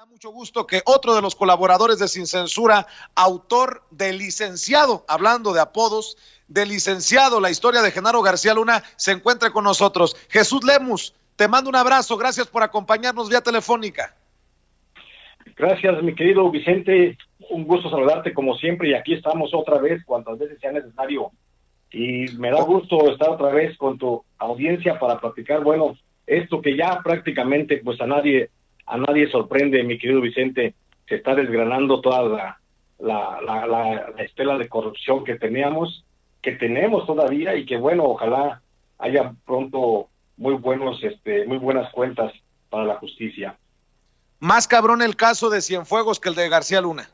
da mucho gusto que otro de los colaboradores de Sin Censura, autor de Licenciado, hablando de apodos, de Licenciado, la historia de Genaro García Luna, se encuentre con nosotros. Jesús Lemus, te mando un abrazo, gracias por acompañarnos vía telefónica. Gracias, mi querido Vicente, un gusto saludarte como siempre, y aquí estamos otra vez, cuantas veces sea necesario, y me da gusto estar otra vez con tu audiencia para platicar, bueno, esto que ya prácticamente pues a nadie sorprende, mi querido Vicente, se está desgranando toda la estela de corrupción que tenemos todavía, y que bueno, ojalá haya pronto muy buenas cuentas para la justicia. Más cabrón el caso de Cienfuegos que el de García Luna.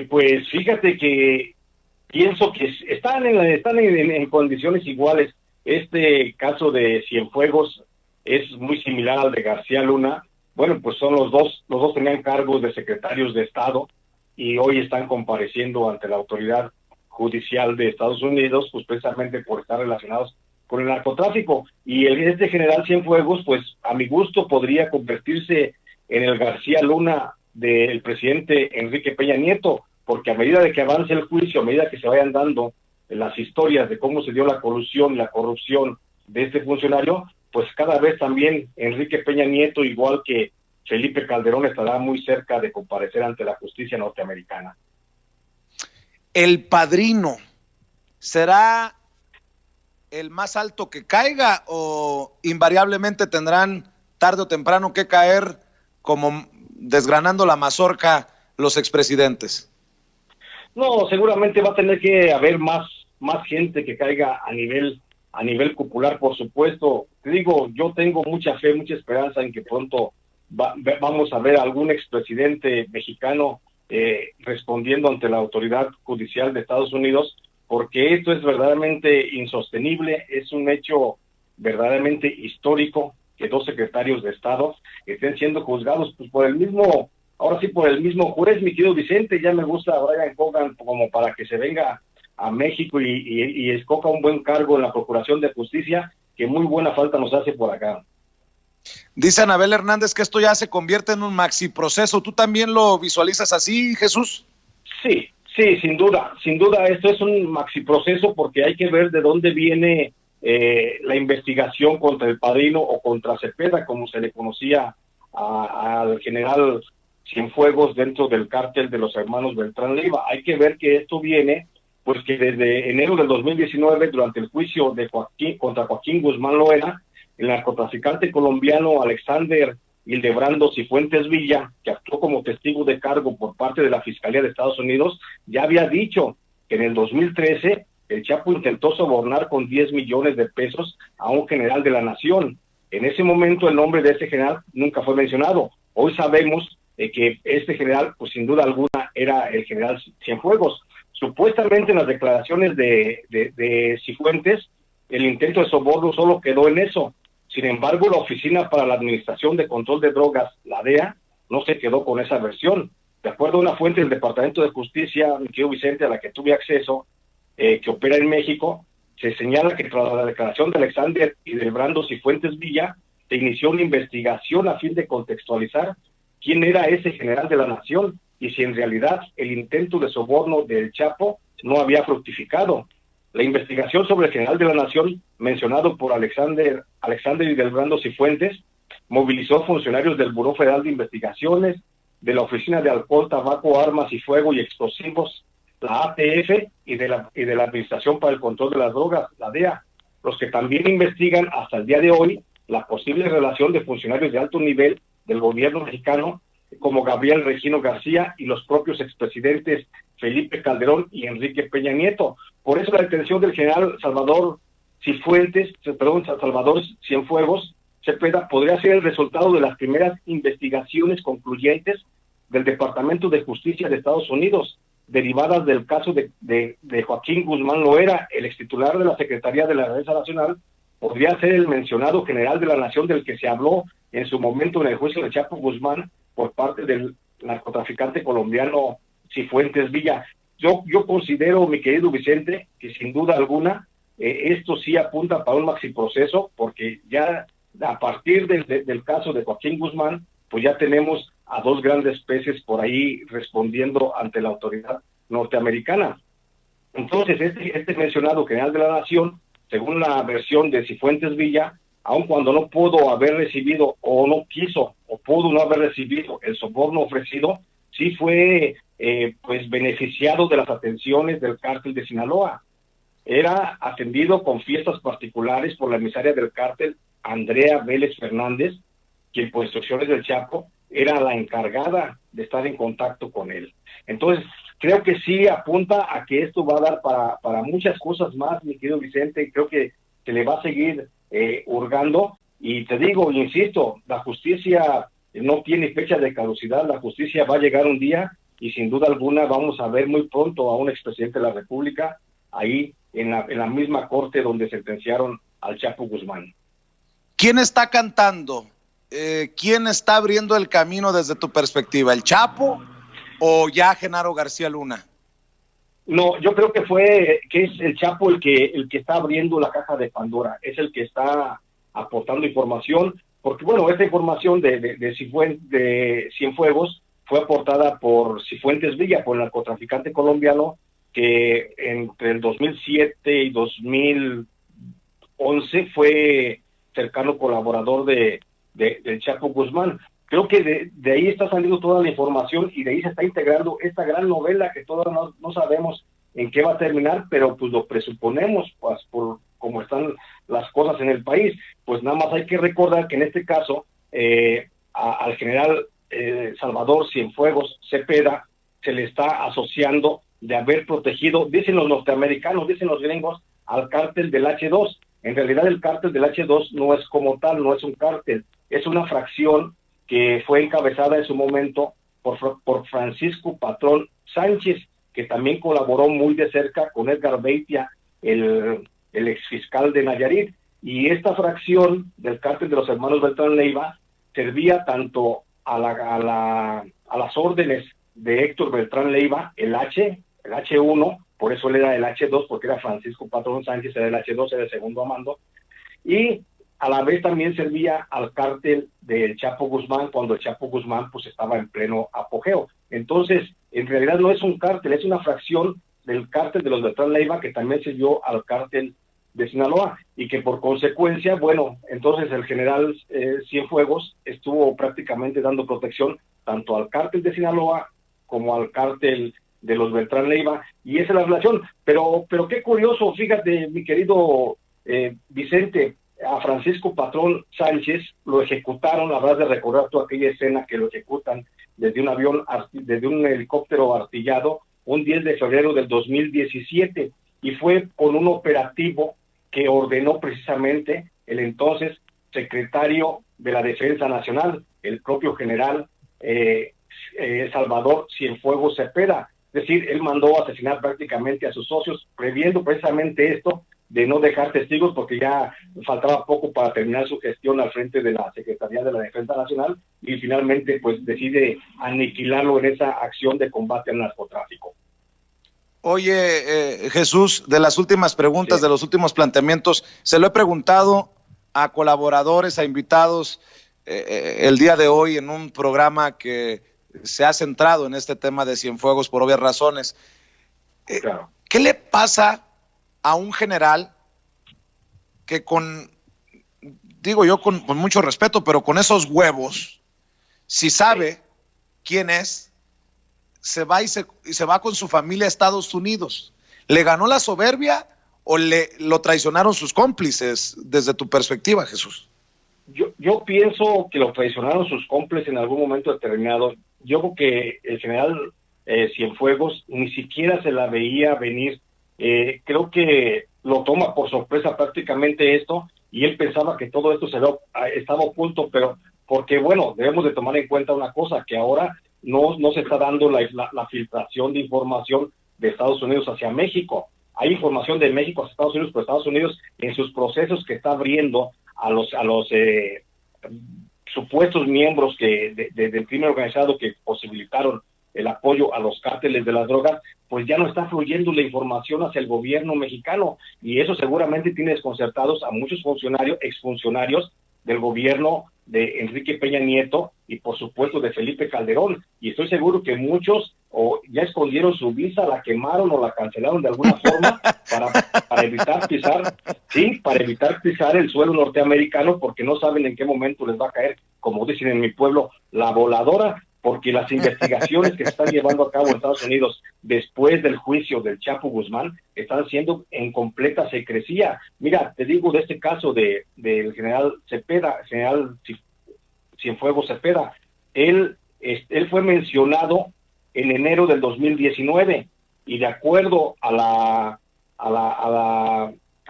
Pues fíjate que pienso que están en condiciones iguales. Este caso de Cienfuegos es muy similar al de García Luna. Bueno, pues son los dos tenían cargos de secretarios de Estado y hoy están compareciendo ante la autoridad judicial de Estados Unidos, pues precisamente por estar relacionados con el narcotráfico. Y este general Cienfuegos, pues a mi gusto podría convertirse en el García Luna del presidente Enrique Peña Nieto, porque a medida de que avance el juicio, a medida que se vayan dando las historias de cómo se dio la colusión y la corrupción de este funcionario, pues cada vez también Enrique Peña Nieto, igual que Felipe Calderón, estará muy cerca de comparecer ante la justicia norteamericana. ¿El padrino será el más alto que caiga o invariablemente tendrán tarde o temprano que caer como desgranando la mazorca los expresidentes? No, seguramente va a tener que haber más gente que caiga a nivel popular, por supuesto. Te digo, yo tengo mucha fe, mucha esperanza en que pronto vamos a ver a algún expresidente mexicano respondiendo ante la autoridad judicial de Estados Unidos, porque esto es verdaderamente insostenible, es un hecho verdaderamente histórico que dos secretarios de Estado estén siendo juzgados pues, por el mismo juez, mi querido Vicente. Ya me gusta Brian Hogan como para que se venga a México y escoja un buen cargo en la Procuración de Justicia, que muy buena falta nos hace por acá. Dice Anabel Hernández que esto ya se convierte en un maxi proceso. ¿Tú también lo visualizas así, Jesús? Sí, sin duda, esto es un maxi proceso porque hay que ver de dónde viene la investigación contra el padrino o contra Cepeda, como se le conocía al general Cienfuegos dentro del cártel de los hermanos Beltrán Leiva. Hay que ver que esto viene, pues que desde enero del 2019, durante el juicio contra Joaquín Guzmán Loera, el narcotraficante colombiano Alexander Hildebrando Cifuentes Villa, que actuó como testigo de cargo por parte de la Fiscalía de Estados Unidos, ya había dicho que en el 2013 el Chapo intentó sobornar con 10 millones de pesos a un general de la nación. En ese momento el nombre de ese general nunca fue mencionado. Hoy sabemos que este general, pues sin duda alguna, era el general Cienfuegos. Supuestamente en las declaraciones de Cifuentes, el intento de soborno solo quedó en eso. Sin embargo, la Oficina para la Administración de Control de Drogas, la DEA, no se quedó con esa versión. De acuerdo a una fuente del Departamento de Justicia, mi querido Vicente, a la que tuve acceso, que opera en México, se señala que tras la declaración de Alexander Hildebrando Cifuentes Villa, se inició una investigación a fin de contextualizar quién era ese general de la nación y si en realidad el intento de soborno del Chapo no había fructificado. La investigación sobre el general de la nación, mencionado por Alexander Hildebrando Cifuentes, movilizó funcionarios del Buró Federal de Investigaciones, de la Oficina de Alcohol, Tabaco, Armas y Fuego y Explosivos, la ATF y de la Administración para el Control de las Drogas, la DEA, los que también investigan hasta el día de hoy la posible relación de funcionarios de alto nivel del gobierno mexicano, como Gabriel Regino García y los propios expresidentes Felipe Calderón y Enrique Peña Nieto. Por eso la detención del general Salvador Cienfuegos Cepeda podría ser el resultado de las primeras investigaciones concluyentes del Departamento de Justicia de Estados Unidos, derivadas del caso de Joaquín Guzmán Loera, el extitular de la Secretaría de la Defensa Nacional. Podría ser el mencionado general de la nación del que se habló en su momento en el juicio de Chapo Guzmán por parte del narcotraficante colombiano Cifuentes Villa. Yo considero, mi querido Vicente, que sin duda alguna esto sí apunta para un maxiproceso, porque ya a partir del caso de Joaquín Guzmán, pues ya tenemos a 2 grandes peces por ahí respondiendo ante la autoridad norteamericana. Entonces, este mencionado general de la Nación, según la versión de Cifuentes Villa, aun cuando no pudo haber recibido o no quiso o pudo no haber recibido el soborno ofrecido, sí fue pues beneficiado de las atenciones del cártel de Sinaloa. Era atendido con fiestas particulares por la emisaria del cártel, Andrea Vélez Fernández, quien por instrucciones del Chapo era la encargada de estar en contacto con él. Entonces, creo que sí apunta a que esto va a dar para muchas cosas más, mi querido Vicente, y creo que se le va a seguir hurgando. Y te digo, insisto, la justicia no tiene fecha de caducidad, la justicia va a llegar un día y sin duda alguna vamos a ver muy pronto a un expresidente de la República ahí en la misma corte donde sentenciaron al Chapo Guzmán. ¿Quién está cantando? ¿Quién está abriendo el camino desde tu perspectiva? ¿El Chapo o ya Genaro García Luna? No, yo creo que es el Chapo el que está abriendo la caja de Pandora, es el que está aportando información, porque bueno, esta información de Cienfuegos fue aportada por Cifuentes Villa, por el narcotraficante colombiano, que entre el 2007 y 2011 fue cercano colaborador del Chapo Guzmán. Creo que de ahí está saliendo toda la información y de ahí se está integrando esta gran novela que todavía no sabemos en qué va a terminar, pero pues lo presuponemos, pues por cómo están las cosas en el país. Pues nada más hay que recordar que en este caso al general Salvador Cienfuegos Cepeda se le está asociando de haber protegido, dicen los norteamericanos, dicen los gringos, al cártel del H2. En realidad el cártel del H2 no es como tal, no es un cártel, es una fracción que fue encabezada en su momento por Francisco Patrón Sánchez, que también colaboró muy de cerca con Edgar Beitia, el exfiscal de Nayarit. Y esta fracción del cártel de los hermanos Beltrán Leiva servía tanto a las órdenes de Héctor Beltrán Leiva, el H1, por eso él era el H2, porque era Francisco Patrón Sánchez, era el H2, era el segundo a mando, y a la vez también servía al cártel del Chapo Guzmán cuando el Chapo Guzmán pues estaba en pleno apogeo. Entonces, en realidad no es un cártel, es una fracción del cártel de los Beltrán Leiva que también sirvió al cártel de Sinaloa y que por consecuencia, bueno, entonces el general Cienfuegos estuvo prácticamente dando protección tanto al cártel de Sinaloa como al cártel de los Beltrán Leiva, y esa es la relación. Pero qué curioso, fíjate, mi querido Vicente, a Francisco Patrón Sánchez lo ejecutaron, habrás de recordar toda aquella escena que lo ejecutan desde un avión, desde un helicóptero artillado, un 10 de febrero del 2017, y fue con un operativo que ordenó precisamente el entonces secretario de la Defensa Nacional, el propio general Salvador Cienfuegos Cepeda. Es decir, él mandó asesinar prácticamente a sus socios, previendo precisamente esto de no dejar testigos, porque ya faltaba poco para terminar su gestión al frente de la Secretaría de la Defensa Nacional, y finalmente pues decide aniquilarlo en esa acción de combate al narcotráfico. Oye, Jesús, de las últimas preguntas, sí, de los últimos planteamientos, se lo he preguntado a colaboradores, a invitados el día de hoy en un programa que se ha centrado en este tema de Cienfuegos por obvias razones. Claro. ¿Qué le pasa a un general que digo yo con mucho respeto, pero con esos huevos, si sabe quién es, se va y se va con su familia a Estados Unidos? ¿Le ganó la soberbia o lo traicionaron sus cómplices desde tu perspectiva, Jesús? Yo pienso que lo traicionaron sus cómplices en algún momento determinado. Yo creo que el general Cienfuegos ni siquiera se la veía venir. Creo que lo toma por sorpresa prácticamente esto, y él pensaba que todo esto estaba oculto, pero porque bueno, debemos de tomar en cuenta una cosa, que ahora no se está dando la filtración de información de Estados Unidos hacia México. Hay información de México hacia Estados Unidos, pero Estados Unidos en sus procesos que está abriendo a los supuestos miembros del crimen organizado que posibilitaron el apoyo a los cárteles de las drogas, pues ya no está fluyendo la información hacia el gobierno mexicano, y eso seguramente tiene desconcertados a muchos exfuncionarios del gobierno de Enrique Peña Nieto y por supuesto de Felipe Calderón, y estoy seguro que muchos o ya escondieron su visa, la quemaron o la cancelaron de alguna forma para evitar pisar, sí, para evitar pisar el suelo norteamericano, porque no saben en qué momento les va a caer, como dicen en mi pueblo, la voladora, porque las investigaciones que se están llevando a cabo en Estados Unidos después del juicio del Chapo Guzmán están siendo en completa secrecía. Mira, te digo de este caso del general Cepeda, general Cienfuegos Cepeda, él fue mencionado en enero del 2019 y de acuerdo al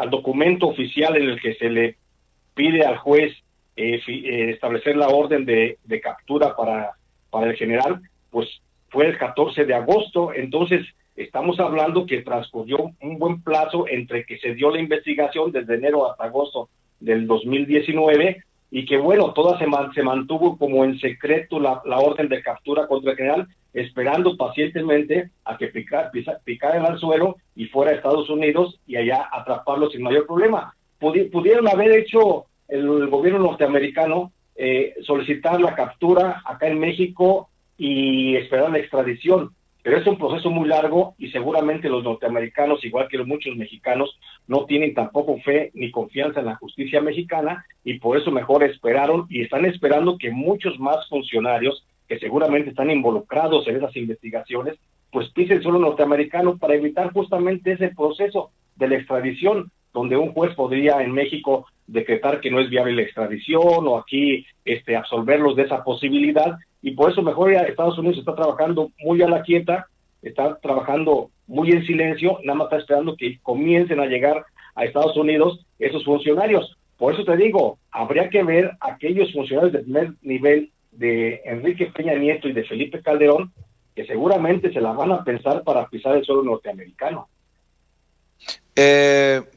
documento oficial en el que se le pide al juez establecer la orden de captura para el general, pues fue el 14 de agosto, entonces estamos hablando que transcurrió un buen plazo entre que se dio la investigación desde enero hasta agosto del 2019 y que bueno, toda se mantuvo como en secreto la orden de captura contra el general, esperando pacientemente a que picara el anzuelo y fuera a Estados Unidos y allá atraparlo sin mayor problema. Pudieron haber hecho el gobierno norteamericano solicitar la captura acá en México y esperar la extradición, pero es un proceso muy largo y seguramente los norteamericanos, igual que muchos mexicanos, no tienen tampoco fe ni confianza en la justicia mexicana y por eso mejor esperaron y están esperando que muchos más funcionarios que seguramente están involucrados en esas investigaciones, pues pisen el suelo norteamericano para evitar justamente ese proceso de la extradición, donde un juez podría en México decretar que no es viable la extradición o aquí absolverlos de esa posibilidad, y por eso mejor ya Estados Unidos está trabajando muy a la quieta, está trabajando muy en silencio, nada más está esperando que comiencen a llegar a Estados Unidos esos funcionarios. Por eso te digo, habría que ver aquellos funcionarios de primer nivel de Enrique Peña Nieto y de Felipe Calderón, que seguramente se la van a pensar para pisar el suelo norteamericano.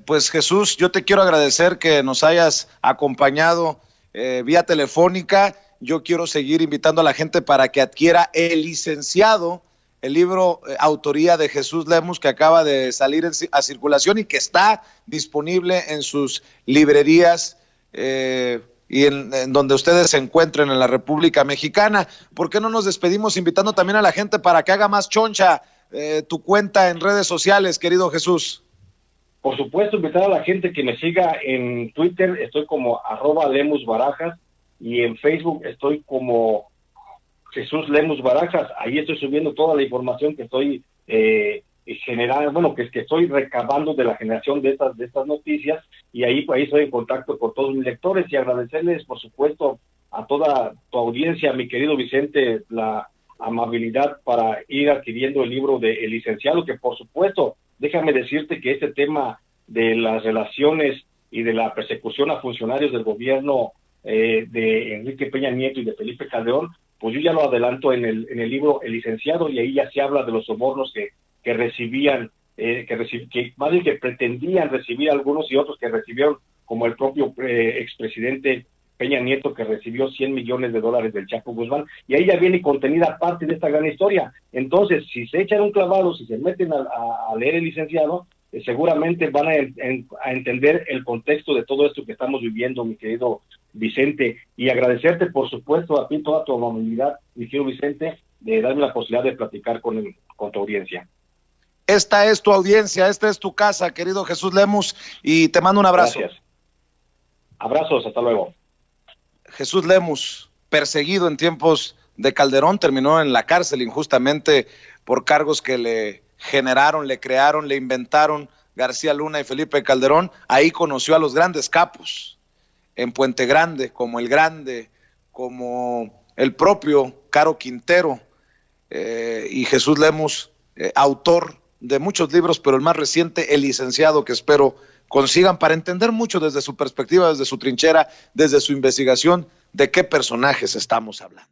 Pues Jesús, yo te quiero agradecer que nos hayas acompañado vía telefónica. Yo quiero seguir invitando a la gente para que adquiera El Licenciado, el libro autoría de Jesús Lemus, que acaba de salir a circulación y que está disponible en sus librerías y en donde ustedes se encuentren en la República Mexicana. ¿Por qué no nos despedimos invitando también a la gente para que haga más choncha tu cuenta en redes sociales, querido Jesús? Por supuesto, invitar a la gente que me siga en Twitter, estoy como @LemusBarajas, y en Facebook estoy como Jesús Lemus Barajas. Ahí estoy subiendo toda la información que estoy generando, bueno, que estoy recabando de la generación de estas noticias, y ahí estoy en contacto con todos mis lectores, y agradecerles, por supuesto, a toda tu audiencia, mi querido Vicente, la amabilidad para ir adquiriendo el libro de El Licenciado, que por supuesto, déjame decirte que este tema de las relaciones y de la persecución a funcionarios del gobierno de Enrique Peña Nieto y de Felipe Calderón, pues yo ya lo adelanto en el libro El Licenciado, y ahí ya se habla de los sobornos que recibían, más bien que pretendían recibir algunos y otros que recibieron, como el propio expresidente Peña Nieto, que recibió $100 millones del Chapo Guzmán, y ahí ya viene contenida parte de esta gran historia. Entonces, si se echan un clavado, si se meten a leer El Licenciado, seguramente van a entender el contexto de todo esto que estamos viviendo, mi querido Vicente, y agradecerte, por supuesto, a ti toda tu amabilidad, mi querido Vicente, de darme la posibilidad de platicar con tu audiencia. Esta es tu audiencia, esta es tu casa, querido Jesús Lemus, y te mando un abrazo. Gracias. Abrazos, hasta luego. Jesús Lemus, perseguido en tiempos de Calderón, terminó en la cárcel injustamente por cargos que le generaron, le crearon, le inventaron García Luna y Felipe Calderón. Ahí conoció a los grandes capos en Puente Grande, como El Grande, como el propio Caro Quintero, y Jesús Lemus, autor de muchos libros, pero el más reciente, El Licenciado, que espero consigan para entender mucho desde su perspectiva, desde su trinchera, desde su investigación, de qué personajes estamos hablando.